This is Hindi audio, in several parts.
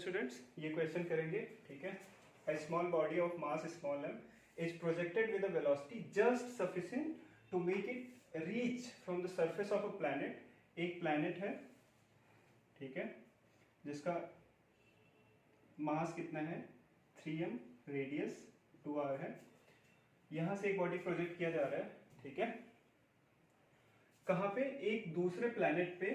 स्टूडेंट्स, ये क्वेश्चन करेंगे, ठीक है। A small body of mass small m is projected with a velocity just sufficient to make it reach from the surface of a planet. एक planet है, ठीक है, जिसका मास कितना है 3m, रेडियस 2r है। यहां से एक बॉडी प्रोजेक्ट किया जा रहा है, ठीक है। कहां पे? एक दूसरे प्लैनेट पे।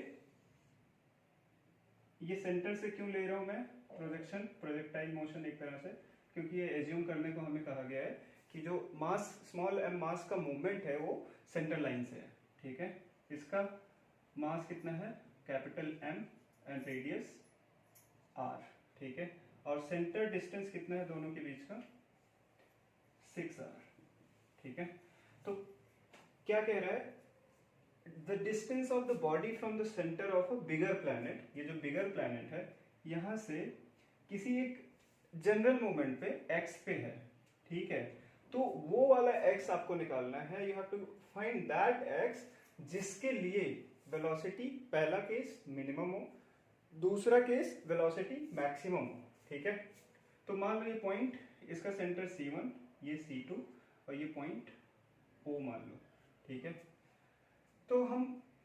ये सेंटर से क्यों ले रहा हूं मैं प्रोजेक्शन, प्रोजेक्टाइल मोशन एक तरह से, क्योंकि ये एज्यूम करने को हमें कहा गया है कि जो मास स्मॉल m मास का मूवमेंट है वो सेंटर लाइन से है, ठीक है। इसका मास कितना है capital M and radius r, ठीक है। और सेंटर डिस्टेंस कितना है दोनों के बीच का 6r, ठीक है। तो क्या कह रहा है? The distance of the body from the center of a bigger planet, ये जो bigger planet है यहां से किसी एक जनरल मोमेंट पे x पे है, ठीक है। तो वो वाला x आपको निकालना है। You have to find that x जिसके लिए वेलोसिटी पहला केस मिनिमम हो, दूसरा केस वेलोसिटी मैक्सिमम हो, ठीक है। तो मान लो ये पॉइंट, इसका सेंटर C1, ये C2 और ये पॉइंट O मान लो, ठीक है। तो हम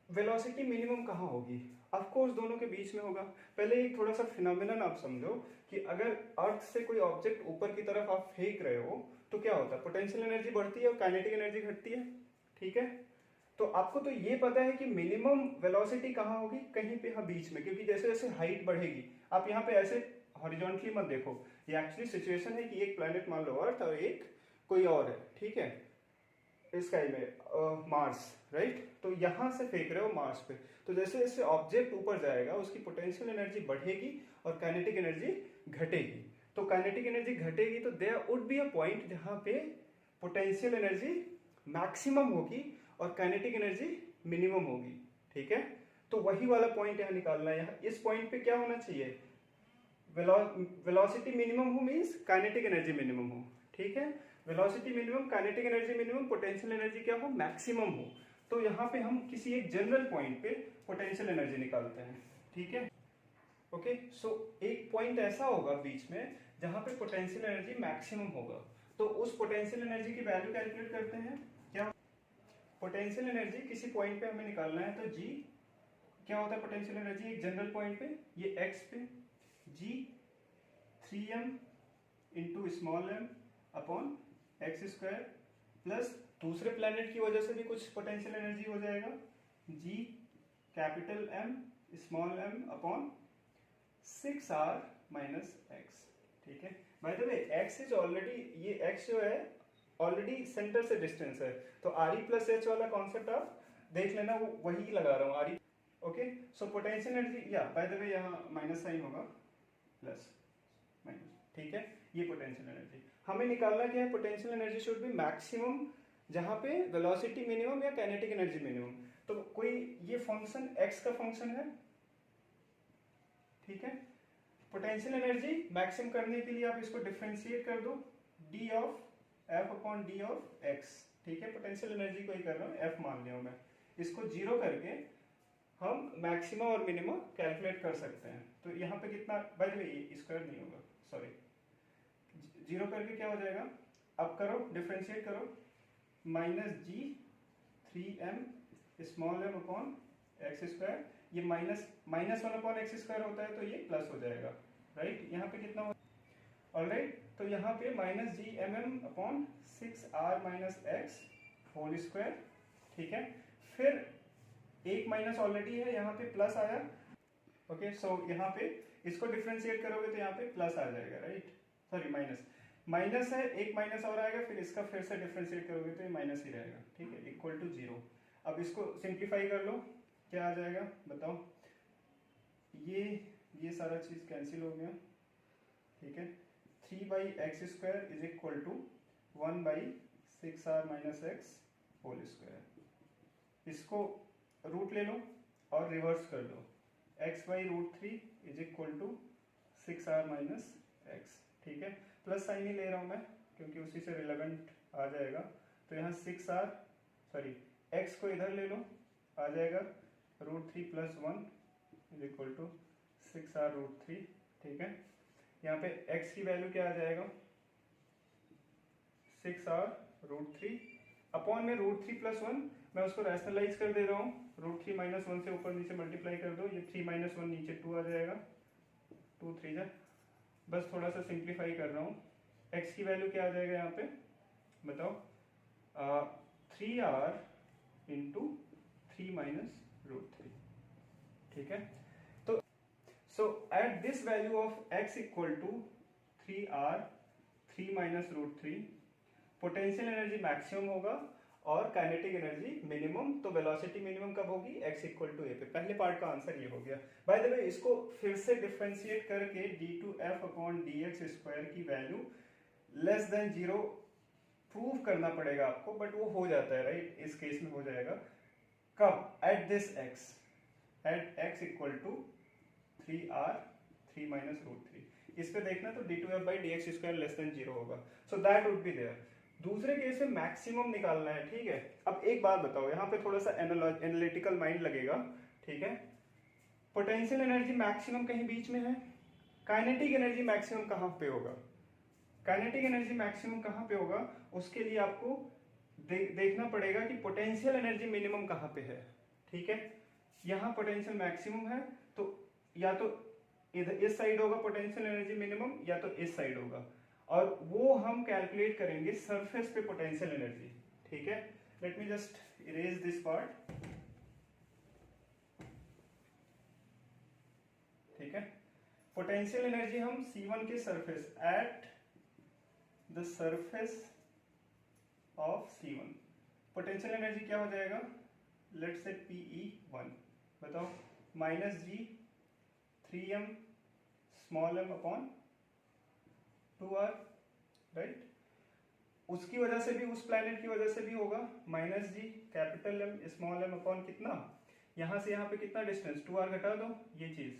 वेलोसिटी मिनिमम कहाँ होगी? ऑफ कोर्स दोनों के बीच में होगा। पहले एक थोड़ा सा फिनोमिनन आप समझो कि अगर अर्थ से कोई ऑब्जेक्ट ऊपर की तरफ आप फेंक रहे हो तो क्या होता है? पोटेंशियल एनर्जी बढ़ती है और काइनेटिक एनर्जी घटती है, ठीक है। तो आपको तो ये पता है कि मिनिमम वेलोसिटी कहाँ होगी, कहीं पे हाँ बीच में, क्योंकि जैसे जैसे हाइट बढ़ेगी, आप यहाँ पे ऐसे हॉरिजॉन्टली मत देखो। ये एक्चुअली सिचुएशन है कि एक प्लेनेट मान लो अर्थ और एक कोई और है, ठीक है, स्काई में मार्स, राइट। तो यहां से फेंक रहे हो मार्स पे, तो जैसे जैसे ऑब्जेक्ट ऊपर जाएगा उसकी पोटेंशियल एनर्जी बढ़ेगी और काइनेटिक एनर्जी घटेगी। तो काइनेटिक एनर्जी घटेगी तो there would be a point जहां पे पोटेंशियल एनर्जी मैक्सिमम होगी और काइनेटिक एनर्जी मिनिमम होगी, ठीक है। तो वही वाला पॉइंट यहाँ निकालना है। यहाँ इस पॉइंट पे क्या होना चाहिए? वेलोसिटी मिनिमम हो मीन्स काइनेटिक एनर्जी मिनिमम हो, ठीक है। Velocity minimum, kinetic energy minimum, potential energy क्या हो? मैक्सिमम हो। तो यहाँ पे हम किसी एक जनरल पॉइंट पे पोटेंशियल एनर्जी निकालते हैं, ठीक है। ओके, सो एक पॉइंट ऐसा होगा बीच में जहां पे पोटेंशियल एनर्जी मैक्सिमम होगा। तो उस पोटेंशियल एनर्जी की वैल्यू कैलकुलेट करते हैं। क्या पोटेंशियल एनर्जी किसी पॉइंट पे हमें निकालना है, तो जी क्या होता है पोटेंशियल एनर्जी एक जनरल पॉइंट पे, ये एक्स पे, G 3m into small m upon x square, plus दूसरे प्लेनेट की वजह से भी कुछ पोटेंशियल एनर्जी हो जाएगा, G capital M small m upon 6r minus x, ठीक है। By the way x is already, ये x जो है ऑलरेडी सेंटर से डिस्टेंस है, तो re प्लस h वाला कॉन्सेप्ट आप देख लेना, वो वही लगा रहा हूँ re। Okay, so potential energy, या बाय द वे यहाँ माइनस साइन होगा, प्लस माइनस, ठीक है। ये पोटेंशियल एनर्जी हमें निकालना क्या है? Potential energy should be maximum जहां पे वेलोसिटी मिनिमम या काइनेटिक एनर्जी मिनिमम। तो कोई ये फंक्शन x का फंक्शन है, ठीक है। पोटेंशियल एनर्जी मैक्सिमम करने के लिए आप इसको डिफरेंशिएट कर दो, d of f upon d of x, ठीक है। पोटेंशियल एनर्जी को ही कर रहा हूं, f मान लिया हूं मैं। इसको जीरो करके हम मैक्सिमम और मिनिमम कैलकुलेट कर सकते हैं। तो यहाँ पे कितना, बाय द वे स्क्वायर नहीं होगा, सॉरी, जीरो करके क्या हो जाएगा? अब करो, डिफरेंशिएट करो, माइनस जी 3m small m upon x square, ये माइनस 1 अपॉन एक्स स्क्वायर होता है तो ये प्लस हो जाएगा, राइट। यहाँ पे कितना हो, ऑलराइट। तो यहाँ पे minus G M M upon 6r minus x whole square, ठीक है। फिर एक माइनस ऑलरेडी है, यहाँ पे प्लस आया, ओके। सो यहाँ पे इसको डिफरेंशिएट करोगे तो यहाँ पे प्लस आ जाएगा, राइट, सॉरी माइनस है, एक माइनस और आएगा, फिर इसका फिर से डिफरेंशिएट करोगे तो ये माइनस ही रहेगा, ठीक है, इक्वल टू 0। अब इसको सिंप्लीफाई कर लो, क्या आ जाएगा बताओ? ये सारा चीज कैंसिल हो गया, ठीक है। 3/x² is equal to 1/6r minus x whole square. इसको रूट ले लो और रिवर्स कर दो, x/√3 is equal to 6r minus x, ठीक है। प्लस साइन ही ले रहा हूं मैं क्योंकि उसी से रिलेवेंट आ जाएगा। तो यहाँ 6r, सॉरी x को इधर ले लो, आ जाएगा √3 + 1 इज इक्वल टू 6r√3 ठीक है। यहाँ पे x की वैल्यू क्या आ जाएगा 6r√3 अपॉन में √3+1, मैं उसको रैशनलाइज कर दे रहा हूँ, √3 - 1 से ऊपर नीचे मल्टीप्लाई कर दो, ये 3 - 1 नीचे 2 आ जाएगा, 2 3 जा, बस थोड़ा सा सिंप्लीफाई कर रहा हूँ। x की वैल्यू क्या आ जाएगा यहाँ पे बताओ 3r इंटू 3 - √3, ठीक है। तो so at this value of x equal to 3r 3 - √3 potential energy maximum होगा और काइनेटिक एनर्जी मिनिमम। तो वेलोसिटी मिनिमम कब होगी x इक्वल टू a पे। पहले पार्ट का आंसर ये हो गया। बाय द वे इसको फिर से डिफरेंशिएट करके d2f/dx² की वैल्यू लेस देन 0 प्रूव करना पड़ेगा आपको, बट वो हो जाता है राइट, इस केस में हो जाएगा। कब? At this x, at x equal to 3r 3 - √3। इस पे देखना तो d2f/dx² लेस देन 0 होगा, so that would be there. दूसरे केस में मैक्सिमम निकालना है, ठीक है। अब एक बात बताओ, यहाँ पे थोड़ा सा एनालिटिकल माइंड लगेगा, ठीक है। पोटेंशियल एनर्जी मैक्सिमम कहीं बीच में है, काइनेटिक एनर्जी मैक्सिमम कहाँ पे होगा? काइनेटिक एनर्जी मैक्सिमम कहाँ पे होगा, उसके लिए आपको देखना पड़ेगा कि पोटेंशियल एनर्जी मिनिमम कहाँ पे है, ठीक है। यहाँ पोटेंशियल मैक्सिमम है तो या तो इधर इस साइड होगा पोटेंशियल एनर्जी मिनिमम, या तो इस साइड होगा, और वो हम कैलकुलेट करेंगे सरफेस पे पोटेंशियल एनर्जी, ठीक है। Let me just erase this part, ठीक है। पोटेंशियल एनर्जी हम C1 के surface, at the surface of C1, potential energy क्या हो जाएगा, लेट्स से PE1, बताओ -g 3m small m upon 2r, right. उसकी वजह से भी, उस प्लैनेट की वजह से भी होगा -g capital M small m upon कितना, यहां से यहां पे कितना डिस्टेंस, 2r घटा दो, ये चीज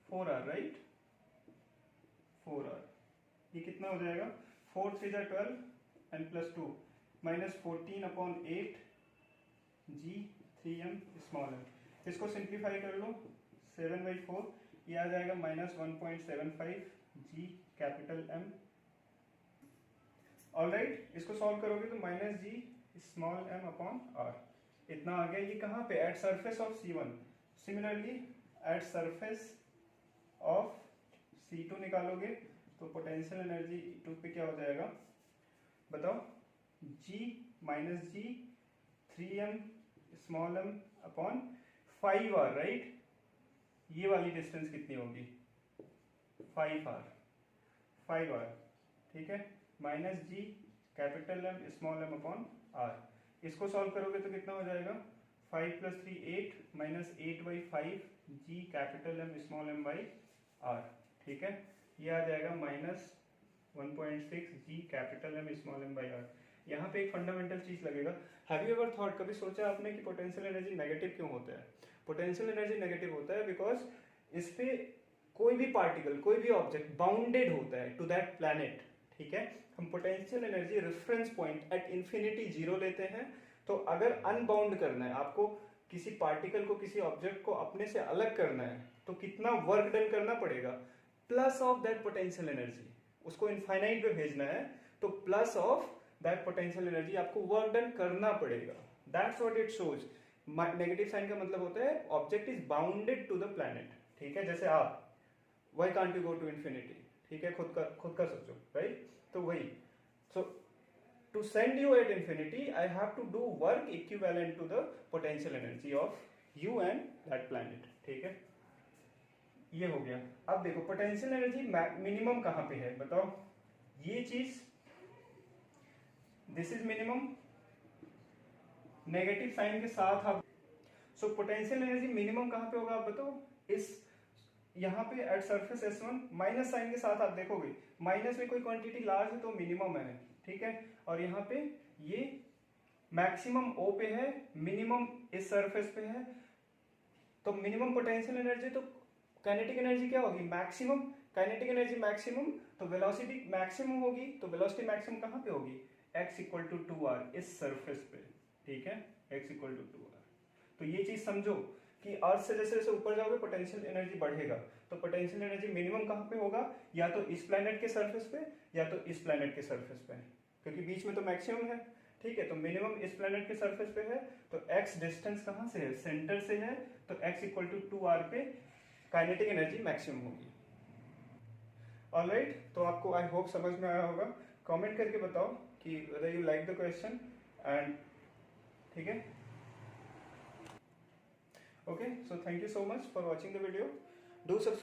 4r, राइट, 4r, ये कितना हो जाएगा 4 3 12 and +2 -14 upon 8 g 3m small m। इसको सिंप्लीफाई कर लो, 7/4, ये आ जाएगा -1.75 g कैपिटल M। ऑलराइट, इसको सॉल्व करोगे तो -g small m upon r, इतना आ गया। ये कहाँ पे, at surface of C1। Similarly at surface of C2 निकालोगे तो पोटेंशियल एनर्जी E2 पे क्या हो जाएगा बताओ, g -g 3m small m upon 5r, right. ये वाली डिस्टेंस कितनी होगी 5r, ठीक है, -g capital M small m upon r। इसको सॉल्व करोगे तो कितना हो जाएगा 5 + 3 8 -8/5 g capital M small m by r, ठीक है। ये आ जाएगा -1.6 g capital M small m by r। यहाँ पे एक फंडामेंटल चीज लगेगा, हैव यू एवर थॉट, कभी सोचा आपने कि पोटेंशियल एनर्जी नेगेटिव क्यों होता है? पोटेंशियल एनर्जी नेगेटिव होता है बिकॉज इस पे कोई भी पार्टिकल, कोई भी ऑब्जेक्ट बाउंडेड होता है टू दैट प्लैनेट, ठीक है। हम potential energy reference point at infinity 0 लेते हैं। तो अगर अनबाउंड करना है आपको, किसी पार्टिकल को, किसी ऑब्जेक्ट को अपने से अलग करना है, तो कितना वर्क डन करना पड़ेगा, plus of that potential energy. उसको इनफाइनाइट पे भेजना है तो plus of that potential energy आपको वर्क डन करना पड़ेगा। That's what it shows. Negative sign का मतलब होता है object is bounded to the planet, ठीक है। जैसे आप, why can't you go to infinity, ठीक है, खुद का सोचो, राइट। तो वही, so to send you at infinity I have to do work equivalent to the potential energy of you and that planet, ठीक है। ये हो गया। अब देखो पोटेंशियल एनर्जी मिनिमम कहां पे है बताओ, ये चीज, this is minimum, negative sign के साथ आप, सो पोटेंशियल एनर्जी मिनिमम कहां पे होगा आप बताओ, इस यहाँ पे at surface S1, minus sign के साथ आप देखोगे, माइनस में कोई क्वांटिटी लार्ज है तो मिनिमम है, ठीक है। और यहाँ पे ये मैक्सिमम O पे है, मिनिमम इस सरफेस पे है, तो मिनिमम पोटेंशियल एनर्जी, तो काइनेटिक एनर्जी क्या होगी मैक्सिमम, काइनेटिक एनर्जी मैक्सिमम, तो वेलोसिटी मैक्सिमम होगी, तो वेलोसिटी मैक्सिमम कहाँ पे होगी, x = 2r इस सरफेस पे, ठीक है, x = 2r। तो ये चीज समझो कि अर्थ से जैसे जैसे ऊपर जाओगे पोटेंशियल एनर्जी बढ़ेगा। तो पोटेंशियल एनर्जी मिनिमम कहाँ पे होगा, या तो इस प्लैनेट के सरफेस पे या तो इस प्लैनेट के सरफेस पे, क्योंकि बीच में तो मैक्सिमम है। ठीक है, तो मिनिमम इस प्लैनेट के सरफेस पे है, तो x डिस्टेंस कहाँ से है, सेंटर से है, तो x इक्वल टू 2r पे काइनेटिक एनर्जी मैक्सिमम होगी। ऑलराइट, तो आपको आई होप समझ में आया होगा। कमेंट करके बताओ कि whether you like the question and ठीक है। Okay, so thank you so much for watching the video. Do subscribe.